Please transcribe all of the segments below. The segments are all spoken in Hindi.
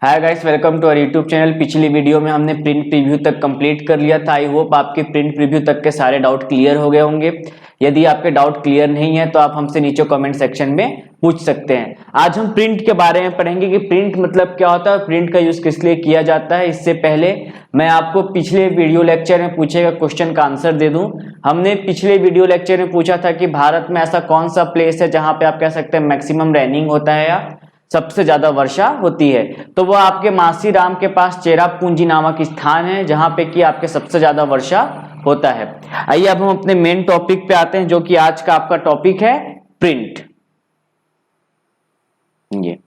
Hi guys, welcome to our YouTube channel. पिछली वीडियो में हमने प्रिंट प्रीव्यू तक कंप्लीट कर लिया था। आई होप आपके प्रिंट प्रीव्यू तक के सारे डाउट क्लियर हो गए होंगे। यदि आपके डाउट क्लियर नहीं है तो आप हमसे नीचे कमेंट सेक्शन में पूछ सकते हैं। आज हम प्रिंट के बारे में पढ़ेंगे कि प्रिंट मतलब क्या होता है, प्रिंट का यूज किस लिए किया जाता है। इससे पहले मैं आपको पिछले वीडियो लेक्चर में पूछे गए क्वेश्चन का आंसर दे दूं। हमने पिछले वीडियो लेक्चर में पूछा था कि भारत में ऐसा कौन सा प्लेस है जहां पे आप कह सकते हैं मैक्सिमम रेनिंग होता है या सबसे ज्यादा वर्षा होती है। तो वो आपके मासीराम के पास चेरापूंजी नामक स्थान है जहां पे कि आपके सबसे ज्यादा वर्षा होता है। आइए अब हम अपने मेन टॉपिक पे आते हैं, जो कि आज का आपका टॉपिक है प्रिंट। ये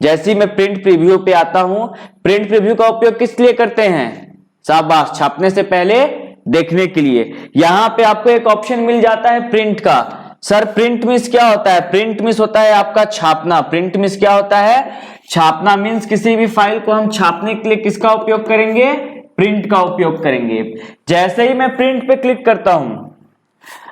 जैसे ही मैं प्रिंट प्रीव्यू पे आता हूं, प्रिंट प्रीव्यू का उपयोग किस लिए करते हैं? शाबाश, छापने से पहले देखने के लिए। यहां पे आपको एक ऑप्शन मिल जाता है प्रिंट का। सर प्रिंट मीन्स क्या होता है? प्रिंट मीन्स होता है आपका छापना। प्रिंट मीन्स क्या होता है? छापना। मीन्स किसी भी फाइल को हम छापने के लिए किसका उपयोग करेंगे? प्रिंट का उपयोग करेंगे। जैसे ही मैं प्रिंट पे क्लिक करता हूं,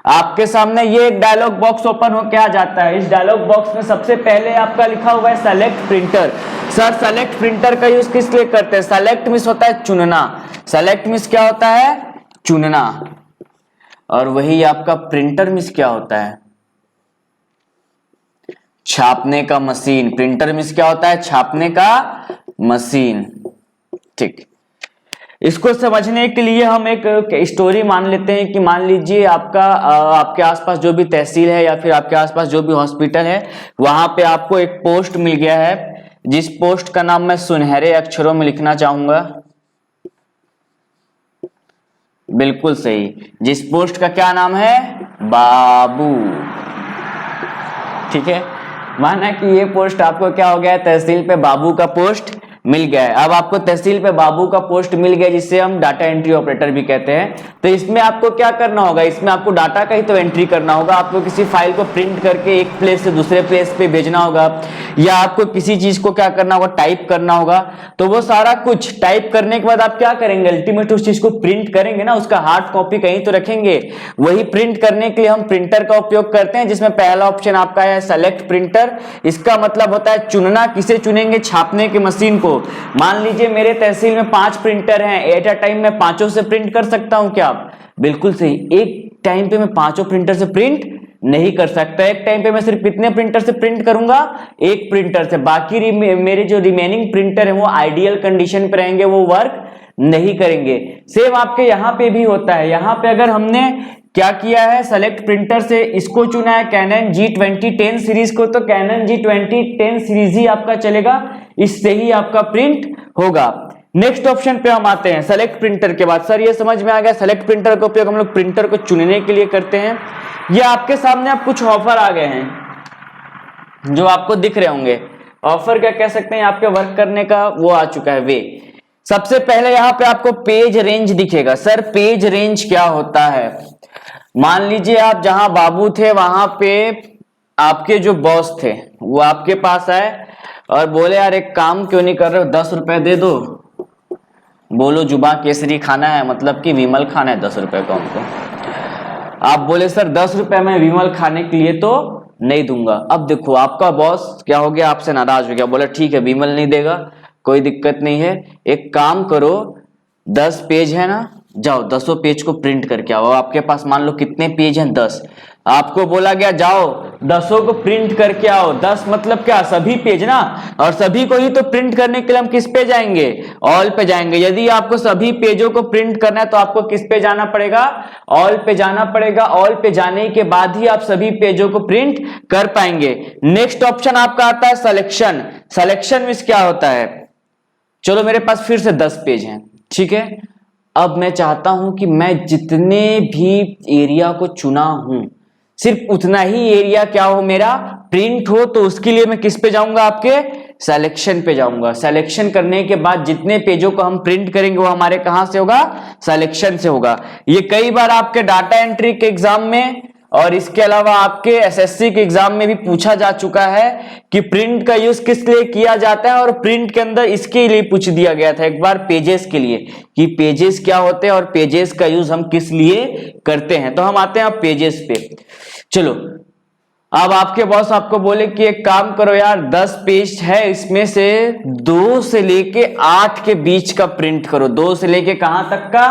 आपके सामने ये एक डायलॉग बॉक्स ओपन होकर आ जाता है। इस डायलॉग बॉक्स में सबसे पहले आपका लिखा हुआ है select printer. Sir select printer का यूज किस लिए करते हैं? सेलेक्ट मीन्स होता है चुनना। सेलेक्ट मीन्स क्या होता है? चुनना। और वही आपका प्रिंटर मीन्स क्या होता है? छापने का मशीन। प्रिंटर मीन्स क्या होता है? छापने का मशीन। ठीक, इसको समझने के लिए हम एक स्टोरी मान लेते हैं कि मान लीजिए आपके आसपास जो भी तहसील है या फिर आपके आसपास जो भी हॉस्पिटल है, वहां पे आपको एक पोस्ट मिल गया है, जिस पोस्ट का नाम मैं सुनहरे अक्षरों में लिखना चाहूंगा। बिल्कुल सही, जिस पोस्ट का क्या नाम है? बाबू। ठीक है, माना कि ये पोस्ट आपको क्या हो गया है? तहसील पे बाबू का पोस्ट मिल गया है। अब आपको तहसील पे बाबू का पोस्ट मिल गया, जिससे हम डाटा एंट्री ऑपरेटर भी कहते हैं। तो इसमें आपको क्या करना होगा? इसमें आपको डाटा का ही तो एंट्री करना होगा। आपको किसी फाइल को प्रिंट करके एक प्लेस से दूसरे प्लेस पे भेजना होगा, या आपको किसी चीज को क्या करना होगा? टाइप करना होगा। तो वो सारा कुछ टाइप करने के बाद आप क्या करेंगे? अल्टीमेट उस चीज को प्रिंट करेंगे ना, उसका हार्ड कॉपी कहीं तो रखेंगे। वही प्रिंट करने के लिए हम प्रिंटर का उपयोग करते हैं, जिसमें पहला ऑप्शन आपका है सेलेक्ट प्रिंटर। इसका मतलब होता है चुनना। किसे चुनेंगे? छापने की मशीन को। मान लीजिए मेरे तहसील में 5 प्रिंटर हैं, एट अ टाइम मैं 5 से प्रिंट कर सकता हूं क्या? बिल्कुल सही, एक टाइम पे मैं 5 प्रिंटर से प्रिंट नहीं कर सकता। एक टाइम पे मैं सिर्फ कितने प्रिंटर से प्रिंट करूंगा? एक प्रिंटर से। बाकी मेरे जो रिमेनिंग प्रिंटर है वो आइडियल कंडीशन पे रहेंगे, वो वर्क नहीं करेंगे। सेम आपके यहां पे भी होता है। यहां पे अगर हमने क्या किया है? सेलेक्ट प्रिंटर से इसको चुना है, कैनन G2010 सीरीज को, तो कैनन G2010 सीरीज ही आपका चलेगा, इससे ही आपका प्रिंट होगा। नेक्स्ट ऑप्शन पे हम आते हैं सेलेक्ट प्रिंटर के बाद। सर ये समझ में आ गया, सेलेक्ट प्रिंटर का उपयोग हम लोग प्रिंटर को चुनने के लिए करते हैं। ये आपके सामने अब कुछ ऑफर आ गए हैं जो आपको दिख रहे होंगे। ऑफर क्या कह सकते हैं? आपके वर्क करने का वो आ चुका है वे। सबसे पहले यहां पे आपको पेज रेंज दिखेगा। सर पेज रेंज क्या होता है? मान लीजिए आप जहां बाबू थे वहां पे आपके जो बॉस थे वो आपके पास आए और बोले यार एक काम क्यों नहीं कर रहे हो, 10 रुपए दे दो। बोलो जुबा केसरी खाना है, मतलब कि विमल खाना है 10 रुपए का उनको। आप बोले सर 10 रुपए में विमल खाने के लिए तो नहीं दूंगा। अब देखो आपका बॉस क्या हो गया? आपसे नाराज हो गया, बोला ठीक है विमल नहीं देगा, कोई दिक्कत नहीं है, एक काम करो 10 पेज है ना, जाओ 10 पेज को प्रिंट करके आओ। आपके पास मान लो कितने पेज हैं? 10। आपको बोला गया जाओ 10 को प्रिंट करके आओ। 10 मतलब क्या? सभी पेज ना, और सभी को ही तो प्रिंट करने के लिए हम किस पे जाएंगे? ऑल पे जाएंगे। यदि आपको सभी पेजों को प्रिंट करना है तो आपको किस पे जाना पड़ेगा? ऑल पे जाना पड़ेगा। ऑल पे जाने के बाद ही आप सभी पेजों को प्रिंट कर पाएंगे। नेक्स्ट ऑप्शन आपका आता है सिलेक्शन। सिलेक्शन में क्या होता है? चलो मेरे पास फिर से 10 पेज हैं, ठीक है। अब मैं चाहता हूं कि मैं जितने भी एरिया को चुना हूं सिर्फ उतना ही एरिया क्या हो? मेरा प्रिंट हो। तो उसके लिए मैं किस पे जाऊंगा? आपके सिलेक्शन पे जाऊंगा। सिलेक्शन करने के बाद जितने पेजों को हम प्रिंट करेंगे वो हमारे कहां से होगा? सिलेक्शन से होगा। ये कई बार आपके डाटा एंट्री के एग्जाम में और इसके अलावा आपके एसएससी के एग्जाम में भी पूछा जा चुका है कि प्रिंट का यूज किस लिए किया जाता है। और प्रिंट के अंदर इसके लिए पूछ दिया गया था एक बार पेजेस के लिए कि पेजेस क्या होते हैं और पेजेस का यूज हम किस लिए करते हैं। तो हम आते हैं अब पेजेस पे। चलो अब आपके बॉस आपको बोले कि एक काम करो यार, 10 पेज है, इसमें से 2 से लेके 8 के बीच का प्रिंट करो। 2 से लेके कहां तक का?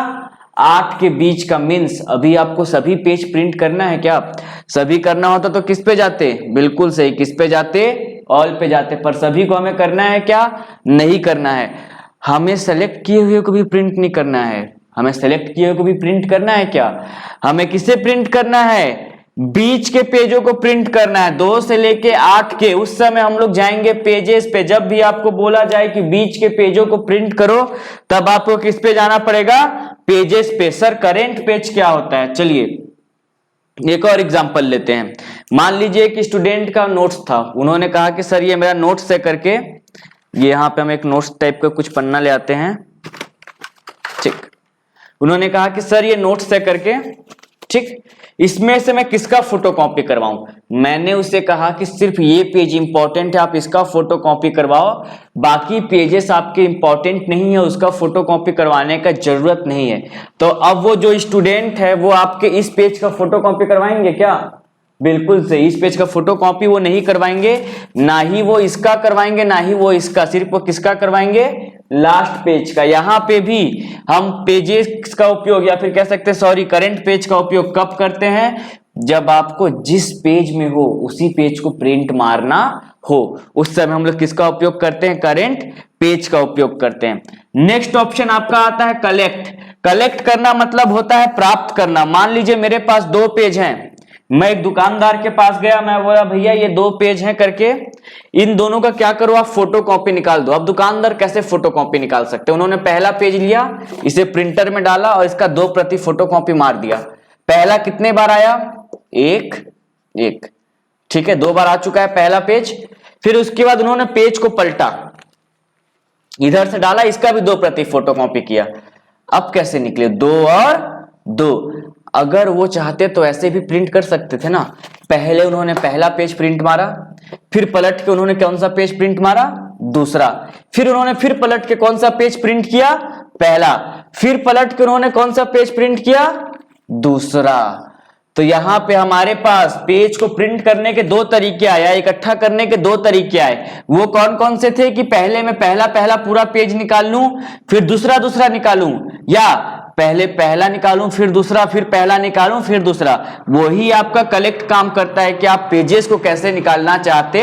8 के बीच का। मीन्स अभी आपको सभी पेज प्रिंट करना है क्या? सभी करना होता तो किस पे जाते? बिल्कुल सही, किस पे जाते? ऑल पे जाते। पर सभी को हमें करना है क्या? नहीं करना है। हमें सेलेक्ट किए हुए को भी प्रिंट नहीं करना है। हमें सेलेक्ट किए हुए को भी प्रिंट करना है क्या? हमें किसे प्रिंट करना है? बीच के पेजों को प्रिंट करना है, 2 से लेके 8 के। उस समय हम लोग जाएंगे पेजेस पे। जब भी आपको बोला जाए कि बीच के पेजों को प्रिंट करो, तब आपको किस पे जाना पड़ेगा? पेजेस पे। सर करंट पेज क्या होता है? चलिए एक और एग्जांपल लेते हैं। मान लीजिए कि स्टूडेंट का नोट्स था, उन्होंने कहा कि सर ये मेरा नोट्स है करके, ये यहां पे हम एक नोट्स टाइप का कुछ पन्ना ले आते हैं, ठीक। उन्होंने कहा कि सर ये नोट्स है करके, ठीक, इसमें से मैं किसका फोटोकॉपी करवाऊं? मैंने उसे कहा कि सिर्फ ये पेज इंपॉर्टेंट है, आप इसका फोटोकॉपी करवाओ, बाकी पेजेस आपके इंपॉर्टेंट नहीं है, उसका फोटोकॉपी करवाने का जरूरत नहीं है। तो अब वो जो स्टूडेंट है वो आपके इस पेज का फोटोकॉपी करवाएंगे क्या? बिल्कुल सही, इस पेज का फोटोकॉपी वो नहीं करवाएंगे, ना ही वो इसका करवाएंगे, ना ही वो इसका। सिर्फ वो किसका करवाएंगे? लास्ट पेज का। यहां पे भी हम पेजेस का उपयोग, या फिर कह सकते हैं सॉरी करंट पेज का उपयोग कब करते हैं? जब आपको जिस पेज में हो उसी पेज को प्रिंट मारना हो, उस समय हम लोग किसका उपयोग करते हैं? करंट पेज का उपयोग करते हैं। नेक्स्ट ऑप्शन आपका आता है कलेक्ट। कलेक्ट करना मतलब होता है प्राप्त करना। मान लीजिए मेरे पास 2 पेज हैं, मैं एक दुकानदार के पास गया, मैं बोला भैया ये 2 पेज हैं करके, इन दोनों का क्या करो? आप फोटोकॉपी निकाल दो। अब दुकानदार कैसे फोटोकॉपी निकाल सकते हैं? उन्होंने पहला पेज लिया, इसे प्रिंटर में डाला और इसका 2 प्रति फोटोकॉपी मार दिया। पहला कितने बार आया? एक, ठीक है, 2 बार आ चुका है पहला पेज। फिर उसके बाद उन्होंने पेज को पलटा, इधर से डाला, इसका भी 2 प्रति फोटोकॉपी किया। अब कैसे निकले? 2 और 2। अगर वो चाहते तो ऐसे भी प्रिंट कर सकते थे ना। पहले उन्होंने पहला पेज प्रिंट मारा, फिर पलट के उन्होंने कौन सा पेज प्रिंट मारा? दूसरा। फिर उन्होंने फिर पलट के कौन सा पेज प्रिंट किया? पहला। फिर पलट के उन्होंने कौन सा पेज प्रिंट किया? दूसरा। तो यहां पे हमारे पास पेज को प्रिंट करने के 2 तरीके आए, या इकट्ठा करने के 2 तरीके आए। वो कौन कौन से थे? कि पहले मैं पहला पूरा पेज निकाल लूं, फिर दूसरा निकालूं, या पहले पहला निकालूं फिर दूसरा, फिर पहला निकालूं फिर दूसरा। वही आपका कलेक्ट काम करता है कि आप पेजेस को कैसे निकालना चाहते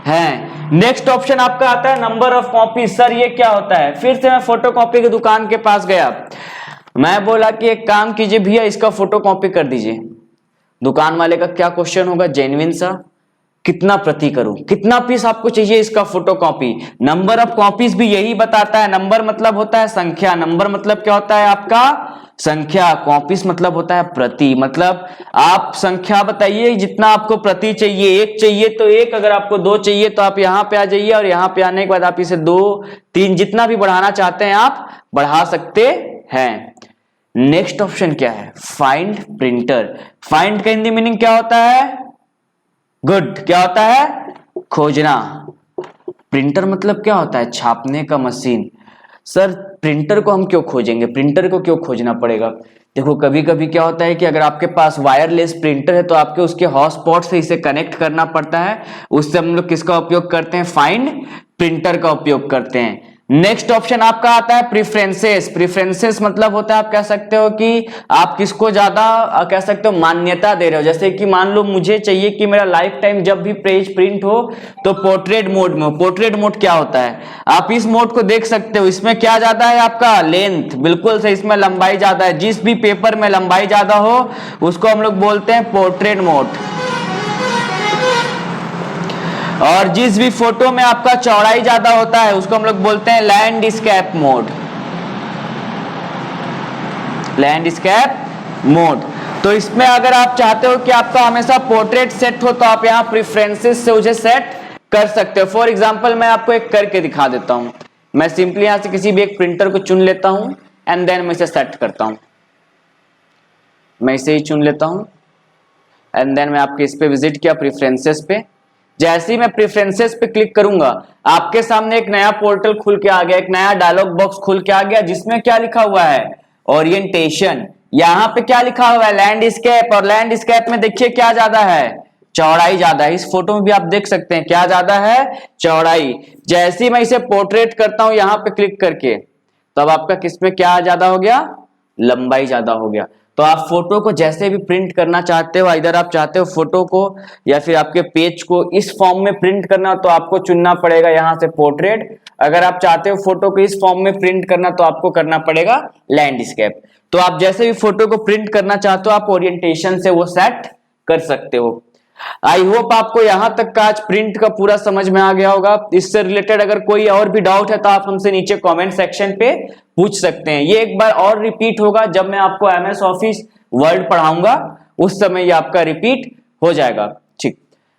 हैं। नेक्स्ट ऑप्शन आपका आता है नंबर ऑफ कॉपी। सर ये क्या होता है? फिर से मैं फोटोकॉपी की दुकान के पास गया, मैं बोला कि एक काम कीजिए भैया इसका फोटोकॉपी कर दीजिए। दुकान वाले का क्या क्वेश्चन होगा? जेन्युइन सा, कितना प्रति करूं, कितना पीस आपको चाहिए इसका फोटोकॉपी। नंबर ऑफ कॉपीज भी यही बताता है। नंबर मतलब होता है संख्या, नंबर मतलब क्या होता है आपका? संख्या। कॉपीज मतलब होता है प्रति, मतलब आप संख्या बताइए जितना आपको प्रति चाहिए। 1 चाहिए तो 1, अगर आपको 2 चाहिए तो आप यहां पे आ जाइए, और यहां पे आने के बाद आप इसे 2, 3 जितना भी बढ़ाना चाहते हैं आप बढ़ा सकते हैं। नेक्स्ट ऑप्शन क्या है? Find printer. फाइंड का हिंदी मीनिंग क्या होता है? गुड। क्या होता है? खोजना। प्रिंटर मतलब क्या होता है? छापने का मशीन। सर प्रिंटर को हम क्यों खोजेंगे? प्रिंटर को क्यों खोजना पड़ेगा? देखो कभी कभी क्या होता है कि अगर आपके पास वायरलेस प्रिंटर है तो आपके उसके हॉटस्पॉट से इसे कनेक्ट करना पड़ता है। उससे हम लोग किसका उपयोग करते हैं? फाइंड प्रिंटर का उपयोग करते हैं। नेक्स्ट ऑप्शन आपका आता है प्रिफरेंसेस। प्रिफरेंसेस मतलब होता है, आप कह सकते हो कि आप किसको ज्यादा कह सकते हो मान्यता दे रहे हो। जैसे कि मान लो मुझे चाहिए कि मेरा लाइफ टाइम जब भी पेज प्रिंट हो तो पोर्ट्रेट मोड में हो। पोर्ट्रेट मोड क्या होता है? आप इस मोड को देख सकते हो, इसमें क्या ज्यादा है आपका? लेंथ। बिल्कुल सही, इसमें लंबाई ज्यादा है। जिस भी पेपर में लंबाई ज्यादा हो उसको हम लोग बोलते हैं पोर्ट्रेट मोड, और जिस भी फोटो में आपका चौड़ाई ज्यादा होता है उसको हम लोग बोलते हैं लैंडस्केप मोड। Landscape mode. तो इसमें अगर आप चाहते हो कि आपका हमेशा पोर्ट्रेट सेट हो तो आप यहां प्रेफरेंसेस से उसे सेट कर सकते हो। फॉर एग्जांपल मैं आपको एक करके दिखा देता हूं। मैं सिंपली यहां से किसी भी एक प्रिंटर को चुन लेता हूं एंड देन मैं इसे सेट करता हूं। मैं इसे ही चुन लेता हूं एंड देन मैं आपके इस पे विजिट किया प्रेफरेंसेस पे। जैसे ही मैं प्रेफरेंसेस पे क्लिक करूंगा आपके सामने एक नया पोर्टल खुल के आ गया, एक नया डायलॉग बॉक्स खुल के आ गया, जिसमें क्या लिखा हुआ है? ओरिएंटेशन। यहां पे क्या लिखा हुआ है? लैंडस्केप। और लैंडस्केप में देखिए क्या ज्यादा है? चौड़ाई ज्यादा है। इस फोटो में भी आप देख सकते हैं क्या ज्यादा है, चौड़ाई। जैसे ही मैं इसे पोर्ट्रेट करता हूं यहां पे क्लिक करके, तो अब आपका किसमें क्या ज्यादा हो गया, लंबाई ज्यादा हो गया। तो आप फोटो को जैसे भी प्रिंट करना चाहते हो, इधर आप चाहते हो फोटो को या फिर आपके पेज को इस फॉर्म में प्रिंट करना, तो आपको चुनना पड़ेगा यहां से पोर्ट्रेट। अगर आप चाहते हो फोटो को इस फॉर्म में प्रिंट करना, तो आपको करना पड़ेगा लैंडस्केप। तो आप जैसे भी फोटो को प्रिंट करना चाहते हो, आप ओरिएंटेशन से वो सेट कर सकते हो। आई होप आपको यहां तक का आज प्रिंट का पूरा समझ में आ गया होगा। इससे रिलेटेड अगर कोई और भी डाउट है तो आप हमसे नीचे कमेंट सेक्शन पे पूछ सकते हैं। ये एक बार और रिपीट होगा जब मैं आपको MS ऑफिस वर्ड पढ़ाऊंगा, उस समय ये आपका रिपीट हो जाएगा। ठीक,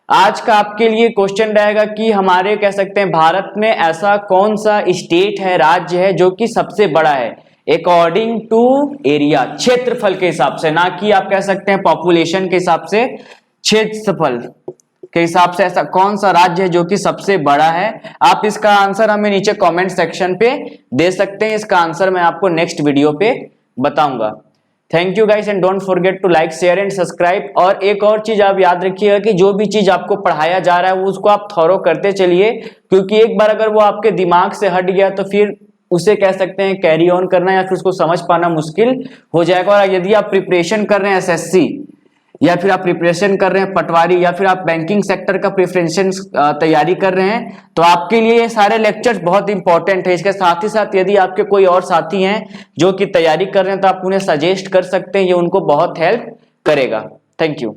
आज का आपके लिए क्वेश्चन रहेगा कि हमारे कह सकते हैं भारत में ऐसा कौन सा स्टेट है, राज्य है, जो कि सबसे बड़ा है अकॉर्डिंग टू एरिया, क्षेत्रफल के हिसाब से, ना कि आप कह सकते हैं पॉपुलेशन के हिसाब से, क्षेत्रफल के हिसाब से ऐसा कौन सा राज्य है जो कि सबसे बड़ा है। आप इसका आंसर हमें नीचे कमेंट सेक्शन पे दे सकते हैं। इसका आंसर मैं आपको नेक्स्ट वीडियो पे बताऊंगा। Thank you guys and don't forget to like, share and subscribe. और एक और चीज आप याद रखिएगा कि जो भी चीज आपको पढ़ाया जा रहा है वो उसको आप थॉरो करते चलिए, क्योंकि एक बार अगर वो आपके दिमाग से हट गया तो फिर उसे कह सकते हैं कैरी ऑन करना या फिर उसको समझ पाना मुश्किल हो जाएगा। और यदि आप प्रिपरेशन कर रहे हैं SSC, या फिर आप प्रिपरेशन कर रहे हैं पटवारी, या फिर आप बैंकिंग सेक्टर का प्रिपरेशन तैयारी कर रहे हैं, तो आपके लिए ये सारे लेक्चर्स बहुत इंपॉर्टेंट है। इसके साथ ही साथ यदि आपके कोई और साथी हैं जो कि तैयारी कर रहे हैं, तो आप उन्हें सजेस्ट कर सकते हैं, ये उनको बहुत हेल्प करेगा। Thank you.